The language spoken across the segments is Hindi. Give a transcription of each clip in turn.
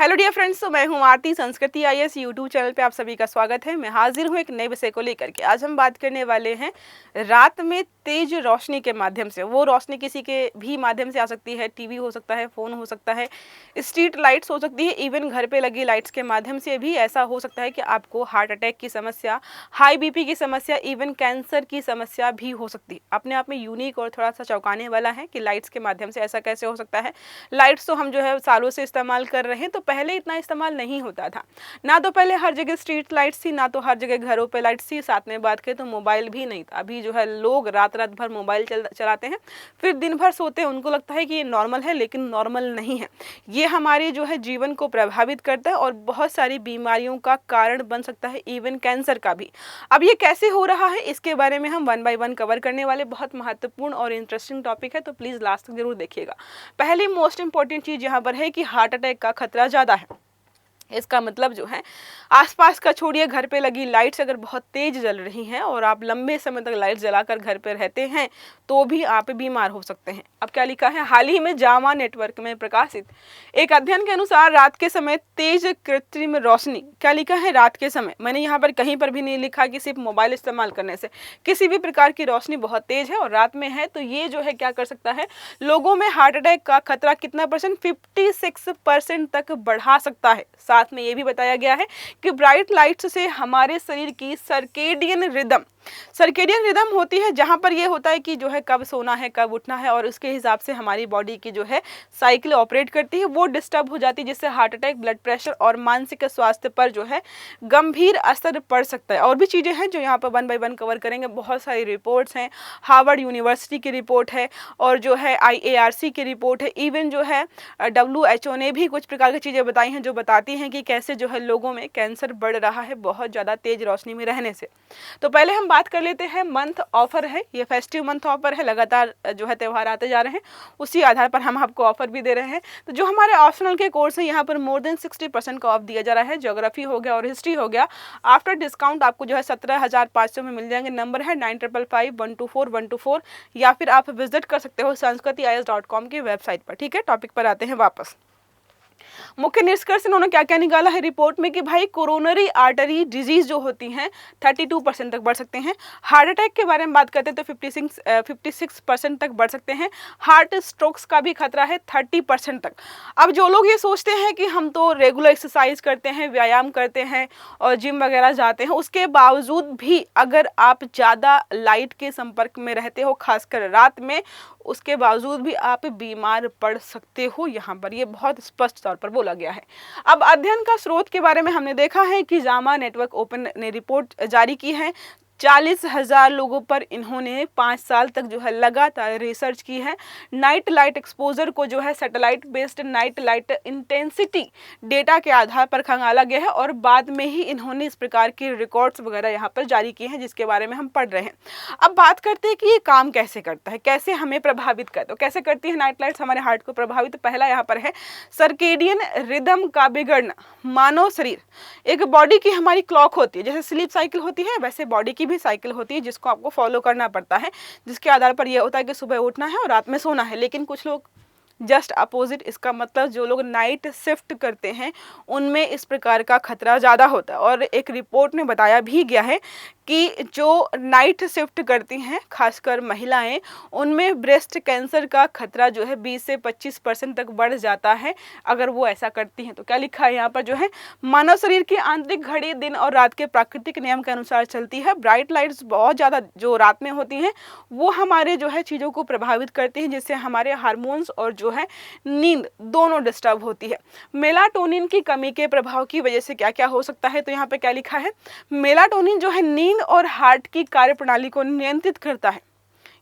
हेलो डियर फ्रेंड्स, तो मैं हूं आरती। संस्कृति आईएएस यूट्यूब चैनल पे आप सभी का स्वागत है। मैं हाजिर हूं एक नए विषय को लेकर के। आज हम बात करने वाले हैं रात में तेज रोशनी के माध्यम से। वो रोशनी किसी के भी माध्यम से आ सकती है, टीवी हो सकता है, फ़ोन हो सकता है, स्ट्रीट लाइट्स हो सकती है, इवन घर पे लगी लाइट्स के माध्यम से भी ऐसा हो सकता है कि आपको हार्ट अटैक की समस्या, हाई बीपी की समस्या, इवन कैंसर की समस्या भी हो सकती है। अपने आप में यूनिक और थोड़ा सा चौंकाने वाला है कि लाइट्स के माध्यम से ऐसा कैसे हो सकता है। लाइट्स तो हम जो है सालों से इस्तेमाल कर रहे हैं, तो पहले इतना इस्तेमाल नहीं होता था। ना तो पहले हर जगह स्ट्रीट लाइट्स थी, ना तो हर जगह घरों पे लाइट्स थी। साथ में बात करें तो मोबाइल भी नहीं था। अभी जो है लोग रात रात भर मोबाइल चलाते हैं, फिर दिन भर सोते हैं। उनको लगता है कि ये नॉर्मल है, लेकिन नॉर्मल नहीं है। ये हमारे जो है जीवन को प्रभावित करता है और बहुत सारी बीमारियों का कारण बन सकता है, इवन कैंसर का भी। अब ये कैसे हो रहा है, इसके बारे में हम वन बाय वन कवर करने वाले। बहुत महत्वपूर्ण और इंटरेस्टिंग टॉपिक है, तो प्लीज़ लास्ट तक जरूर देखिएगा। पहली मोस्ट इंपॉर्टेंट चीज़ यहाँ पर है कि हार्ट अटैक का खतरा ज़्यादा है। इसका मतलब जो है आसपास का छोड़िए, घर पे लगी लाइट्स अगर बहुत तेज जल रही हैं और आप लंबे समय तक लाइट जलाकर घर पे रहते हैं तो भी आप बीमार हो सकते हैं। अब क्या लिखा है, हाल ही में जामा नेटवर्क में प्रकाशित एक अध्ययन के अनुसार रात के समय तेज कृत्रिम रोशनी, क्या लिखा है रात के समय, मैंने यहाँ पर कहीं पर भी नहीं लिखा कि सिर्फ मोबाइल इस्तेमाल करने से। किसी भी प्रकार की रोशनी बहुत तेज है और रात में है तो ये जो है क्या कर सकता है, लोगों में हार्ट अटैक का खतरा कितना परसेंट, 56% तक बढ़ा सकता है। साथ में ये भी बताया गया है कि ब्राइट लाइट्स से हमारे शरीर की सर्केडियन रिदम होती है, जहां पर ये होता है कि जो है कब सोना है, कब उठना है, और उसके हिसाब से हमारी बॉडी की जो है साइकिल ऑपरेट करती है, वो डिस्टर्ब हो जाती है, जिससे हार्ट अटैक, ब्लड प्रेशर और मानसिक स्वास्थ्य पर जो है गंभीर असर पड़ सकता है। और भी चीज़ें हैं जो यहाँ पर वन बाय वन कवर करेंगे। बहुत सारी रिपोर्ट्स हैं, हार्वर्ड यूनिवर्सिटी की रिपोर्ट है और जो है IARC की रिपोर्ट है, इवन जो है WHO ने भी कुछ प्रकार की चीज़ें बताई हैं जो बताती हैं कि कैसे जो है लोगों में कैंसर बढ़ रहा है बहुत ज़्यादा तेज रोशनी में रहने से। तो पहले हम बात कर लेते हैं, मंथ ऑफर है, ये फेस्टिव मंथ ऑफर है, लगातार जो है त्यौहार आते जा रहे हैं, उसी आधार पर हम आपको ऑफर भी दे रहे हैं। तो जो हमारे ऑप्शनल के कोर्स है, यहाँ पर मोर देन 60% का ऑफ दिया जा रहा है। ज्योग्राफी हो गया और हिस्ट्री हो गया, आफ्टर डिस्काउंट आपको जो है 17,500 में मिल जाएंगे। नंबर है 9555124124, या फिर आप विजिट कर सकते हो sanskritiyes.com की वेबसाइट पर। ठीक है, टॉपिक पर आते हैं वापस। मुख्य निष्कर्ष इन्होंने क्या क्या निकाला है रिपोर्ट में कि भाई कोरोनरी आर्टरी डिजीज जो होती हैं 32% तक बढ़ सकते हैं। हार्ट अटैक के बारे में बात करते हैं तो 56% तक बढ़ सकते हैं। हार्ट स्ट्रोक्स का भी खतरा है 30% तक। अब जो लोग ये सोचते हैं कि हम तो रेगुलर एक्सरसाइज करते हैं, व्यायाम करते हैं और जिम वगैरह जाते हैं, उसके बावजूद भी अगर आप ज़्यादा लाइट के संपर्क में रहते हो, खासकर रात में, उसके बावजूद भी आप बीमार पड़ सकते हो। यहाँ पर ये बहुत स्पष्ट तौर पर बोला गया है। अब अध्ययन का स्रोत के बारे में हमने देखा है कि जामा नेटवर्क ओपन ने रिपोर्ट जारी की है। 40,000 लोगों पर इन्होंने 5 साल तक जो है लगातार रिसर्च की है। नाइट लाइट एक्सपोजर को जो है satellite based night light intensity data के आधार पर खंगाला गया है और बाद में ही इन्होंने इस प्रकार के रिकॉर्ड्स वगैरह यहाँ पर जारी किए हैं, जिसके बारे में हम पढ़ रहे हैं। अब बात करते हैं कि ये काम कैसे करता है, कैसे हमें प्रभावित करता है। कैसे करती है नाइट लाइट्स हमारे हार्ट को प्रभावित? पहला यहाँ पर है सर्केडियन रिदम का बिगड़ना। मानव शरीर, एक बॉडी की हमारी क्लॉक होती है, जैसे स्लीप साइकिल होती है वैसे बॉडी की भी साइकिल होती है, जिसको आपको फॉलो करना पड़ता है, जिसके आधार पर यह होता है कि सुबह उठना है और रात में सोना है। लेकिन कुछ लोग जस्ट अपोजिट, इसका मतलब जो लोग नाइट शिफ्ट करते हैं उनमें इस प्रकार का खतरा ज़्यादा होता है। और एक रिपोर्ट में बताया भी गया है कि जो नाइट शिफ्ट करती हैं खासकर महिलाएं, उनमें ब्रेस्ट कैंसर का खतरा जो है 20 से 25% तक बढ़ जाता है अगर वो ऐसा करती हैं। तो क्या लिखा है यहाँ पर जो है, मानव शरीर की आंतरिक घड़ी दिन और रात के प्राकृतिक नियम के अनुसार चलती है। ब्राइट लाइट्स बहुत ज़्यादा जो रात में होती हैं वो हमारे जो है चीज़ों को प्रभावित करती हैं, जिससे हमारे हार्मोन्स और जो है नींद दोनों डिस्टर्ब होती है। मेलाटोनिन की कमी के प्रभाव की वजह से क्या क्या हो सकता है, तो यहाँ पे क्या लिखा है, मेलाटोनिन जो है नींद और हार्ट की कार्यप्रणाली को नियंत्रित करता है।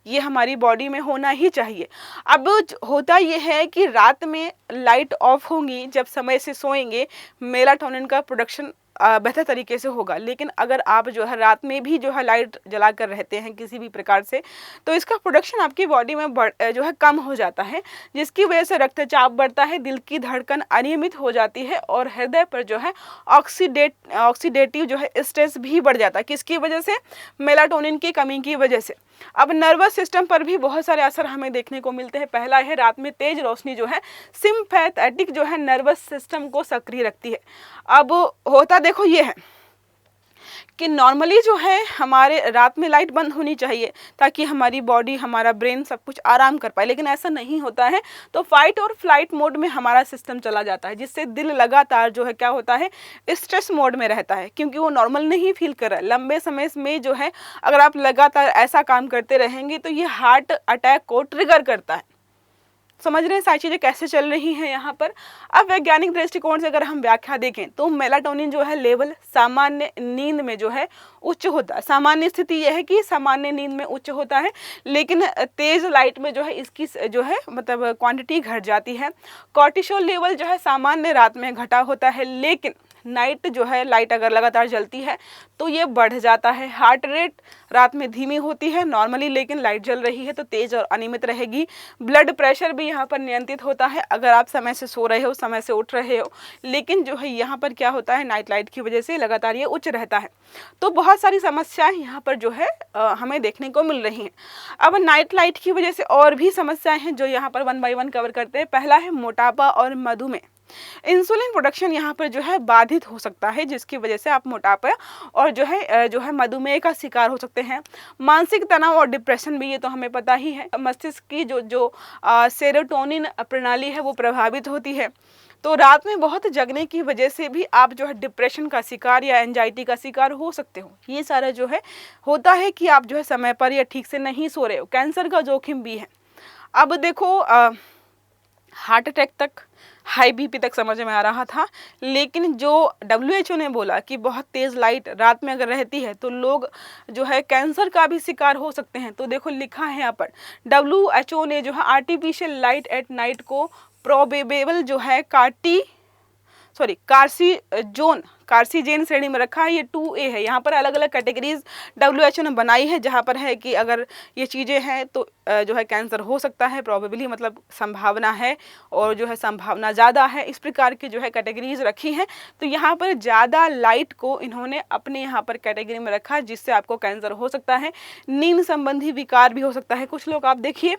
ये हमारी बॉडी में होना ही चाहिए। अब होता यह है कि रात में लाइट ऑफ होंगी, जब समय से सोएंगे मेलाटोनिन का प्रोडक्शन बेहतर तरीके से होगा। लेकिन अगर आप जो है रात में भी जो है लाइट जला कर रहते हैं किसी भी प्रकार से, तो इसका प्रोडक्शन आपकी बॉडी में जो है कम हो जाता है, जिसकी वजह से रक्तचाप बढ़ता है, दिल की धड़कन अनियमित हो जाती है और हृदय पर जो है ऑक्सीडेटिव जो है स्ट्रेस भी बढ़ जाता है। किसकी वजह से? मेलाटोनिन की कमी की वजह से। अब नर्वस सिस्टम पर भी बहुत सारे असर हमें देखने को मिलते हैं। पहला है रात में तेज रोशनी जो है सिम्पैथेटिक जो है नर्वस सिस्टम को सक्रिय रखती है। अब होता देखो ये है कि नॉर्मली जो है हमारे रात में लाइट बंद होनी चाहिए ताकि हमारी बॉडी, हमारा ब्रेन सब कुछ आराम कर पाए, लेकिन ऐसा नहीं होता है। तो फाइट और फ्लाइट मोड में हमारा सिस्टम चला जाता है, जिससे दिल लगातार जो है क्या होता है, स्ट्रेस मोड में रहता है, क्योंकि वो नॉर्मल नहीं फील कर रहा है। लंबे समय में जो है अगर आप लगातार ऐसा काम करते रहेंगे तो ये हार्ट अटैक को ट्रिगर करता है। समझ रहे हैं सारी चीज़ें कैसे चल रही हैं यहाँ पर। अब वैज्ञानिक दृष्टिकोण से अगर हम व्याख्या देखें तो मेलाटोनिन जो है लेवल सामान्य नींद में जो है उच्च होता है। सामान्य स्थिति यह है कि सामान्य नींद में उच्च होता है, लेकिन तेज लाइट में जो है इसकी जो है मतलब क्वांटिटी घट जाती है। कॉर्टिसोल लेवल जो है सामान्य रात में घटा होता है, लेकिन नाइट जो है लाइट अगर लगातार जलती है तो ये बढ़ जाता है। हार्ट रेट रात में धीमी होती है नॉर्मली, लेकिन लाइट जल रही है तो तेज और अनियमित रहेगी। ब्लड प्रेशर भी यहाँ पर नियंत्रित होता है, अगर आप समय से सो रहे हो, समय से उठ रहे हो, लेकिन जो है यहाँ पर क्या होता है, नाइट लाइट की वजह से लगातार ये उच्च रहता है। तो बहुत सारी समस्याएं यहाँ पर जो है हमें देखने को मिल रही हैं। अब नाइट लाइट की वजह से और भी समस्याएं हैं जो यहाँ पर 1 बाय 1 कवर करते हैं। पहला है मोटापा और मधुमेह। इंसुलिन प्रोडक्शन यहाँ पर जो है बाधित हो सकता है, जिसकी वजह से आप मोटापा और जो है मधुमेह का शिकार हो सकते हैं। मानसिक तनाव और डिप्रेशन भी, ये तो हमें पता ही है। मस्तिष्क की जो सेरोटोनिन प्रणाली है वो प्रभावित होती है। तो रात में बहुत जगने की वजह से भी आप जो है डिप्रेशन का शिकार या एंजाइटी का शिकार हो सकते हो। ये सारा जो है होता है कि आप जो है समय पर या ठीक से नहीं सो रहे हो। कैंसर का जोखिम भी है। अब देखो हार्ट अटैक तक, हाई बीपी तक समझ में आ रहा था, लेकिन जो WHO ने बोला कि बहुत तेज़ लाइट रात में अगर रहती है तो लोग जो है कैंसर का भी शिकार हो सकते हैं। तो देखो लिखा है यहाँ पर, WHO ने जो है आर्टिफिशियल लाइट एट नाइट को प्रोबेबल जो है कार्सीजेन श्रेणी में रखा है। ये 2A है। यहाँ पर अलग अलग कैटेगरीज WHO ने बनाई है, जहाँ पर है कि अगर ये चीज़ें हैं तो जो है कैंसर हो सकता है, प्रोबेबली मतलब संभावना है, और जो है संभावना ज़्यादा है, इस प्रकार की जो है कैटेगरीज रखी हैं। तो यहाँ पर ज़्यादा लाइट को इन्होंने अपने यहाँ पर कैटेगरी में रखा, जिससे आपको कैंसर हो सकता है। नींद संबंधी विकार भी हो सकता है। कुछ लोग आप देखिए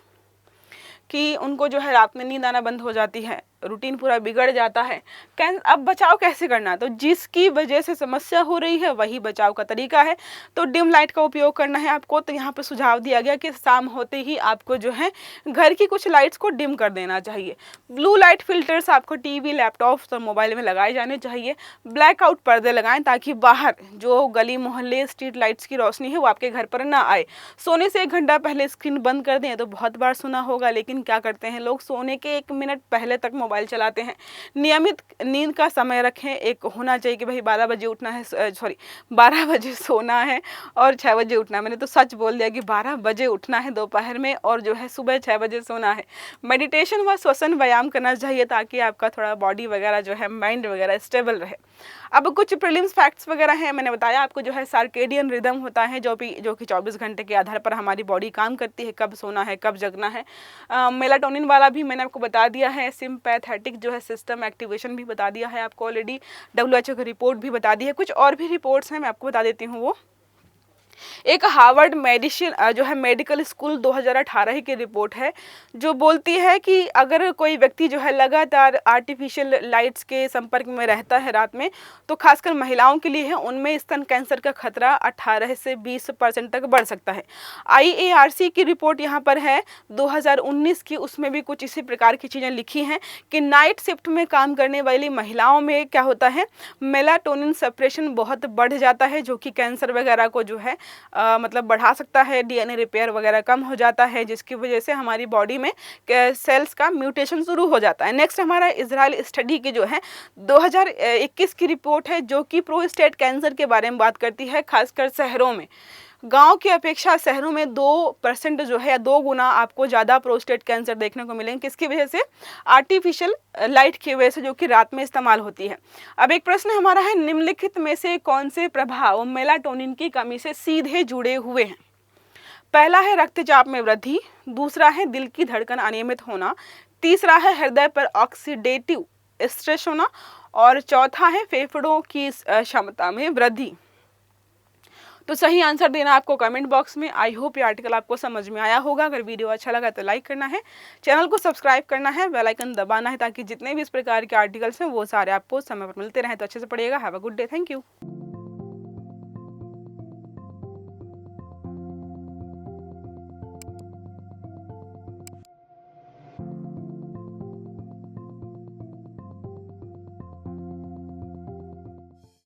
कि उनको जो है रात में नींद आना बंद हो जाती है, रूटीन पूरा बिगड़ जाता है। अब बचाव कैसे करना? तो जिसकी वजह से समस्या हो रही है वही बचाव का तरीका है। तो डिम लाइट का उपयोग करना है आपको। तो यहाँ पे सुझाव दिया गया कि शाम होते ही आपको जो है घर की कुछ लाइट्स को डिम कर देना चाहिए। ब्लू लाइट फिल्टर्स आपको टीवी, लैपटॉप और मोबाइल में लगाए जाने चाहिए। ब्लैकआउट पर्दे लगाएं ताकि बाहर जो गली मोहल्ले स्ट्रीट लाइट्स की रोशनी है वो आपके घर पर ना आए। सोने से 1 घंटा पहले स्क्रीन बंद कर दें। तो बहुत बार सुना होगा, लेकिन क्या करते हैं लोग, सोने के 1 मिनट पहले तक मोबाइल चलाते हैं। नियमित नींद का समय रखें। एक होना चाहिए कि भाई 12 बजे उठना है, 12 बजे सोना है और 6 बजे उठना है। मैंने तो सच बोल दिया कि 12 बजे उठना है दोपहर में, और जो है सुबह 6 बजे सोना है। मेडिटेशन व श्वसन व्यायाम करना चाहिए ताकि आपका थोड़ा बॉडी वगैरह जो है, माइंड वगैरह स्टेबल रहे। अब कुछ प्रीलिम्स फैक्ट्स वगैरह हैं। मैंने बताया आपको जो है सर्केडियन रिदम होता है, जो कि 24 घंटे के आधार पर हमारी बॉडी काम करती है, कब सोना है, कब जगना है। मेलाटोनिन वाला भी मैंने आपको बता दिया है। सिम्पैथेटिक जो है सिस्टम एक्टिवेशन भी बता दिया है आपको ऑलरेडी। WHO की रिपोर्ट भी बता दी है। कुछ और भी रिपोर्ट्स हैं, मैं आपको बता देती हूँ। वो एक हार्वर्ड मेडिकल स्कूल 2018 की रिपोर्ट है, जो बोलती है कि अगर कोई व्यक्ति जो है लगातार आर्टिफिशियल लाइट्स के संपर्क में रहता है रात में, तो खासकर महिलाओं के लिए है, उनमें स्तन कैंसर का खतरा 18 से 20% तक बढ़ सकता है। IARC की रिपोर्ट यहाँ पर है 2019 की, उसमें भी कुछ इसी प्रकार की चीज़ें लिखी हैं कि नाइट शिफ्ट में काम करने वाली महिलाओं में क्या होता है, मेलाटोनिन सेपरेशन बहुत बढ़ जाता है, जो कि कैंसर वगैरह को जो है मतलब बढ़ा सकता है। DNA रिपेयर वगैरह कम हो जाता है, जिसकी वजह से हमारी बॉडी में सेल्स का म्यूटेशन शुरू हो जाता है। नेक्स्ट हमारा इजराइल स्टडी की जो है 2021 की रिपोर्ट है, जो कि प्रोस्टेट कैंसर के बारे में बात करती है। खासकर शहरों में, गांव की अपेक्षा शहरों में 2% जो है या 2 गुना आपको ज़्यादा प्रोस्टेट कैंसर देखने को मिलेंगे। किसकी वजह से? आर्टिफिशियल लाइट की वजह से, जो कि रात में इस्तेमाल होती है। अब एक प्रश्न हमारा है, निम्नलिखित में से कौन से प्रभाव मेलाटोनिन की कमी से सीधे जुड़े हुए हैं? पहला है रक्तचाप में वृद्धि, दूसरा है दिल की धड़कन अनियमित होना, तीसरा है हृदय पर ऑक्सीडेटिव स्ट्रेस होना, और चौथा है फेफड़ों की क्षमता में वृद्धि। तो सही आंसर देना आपको कमेंट बॉक्स में। आई होप ये आर्टिकल आपको समझ में आया होगा। अगर वीडियो अच्छा लगा तो लाइक करना है, चैनल को सब्सक्राइब करना है, बेल आइकन दबाना है ताकि जितने भी इस प्रकार के आर्टिकल्स हैं वो सारे आपको समय पर मिलते रहें। तो अच्छे से पढ़िएगा। Have a good day. Thank you.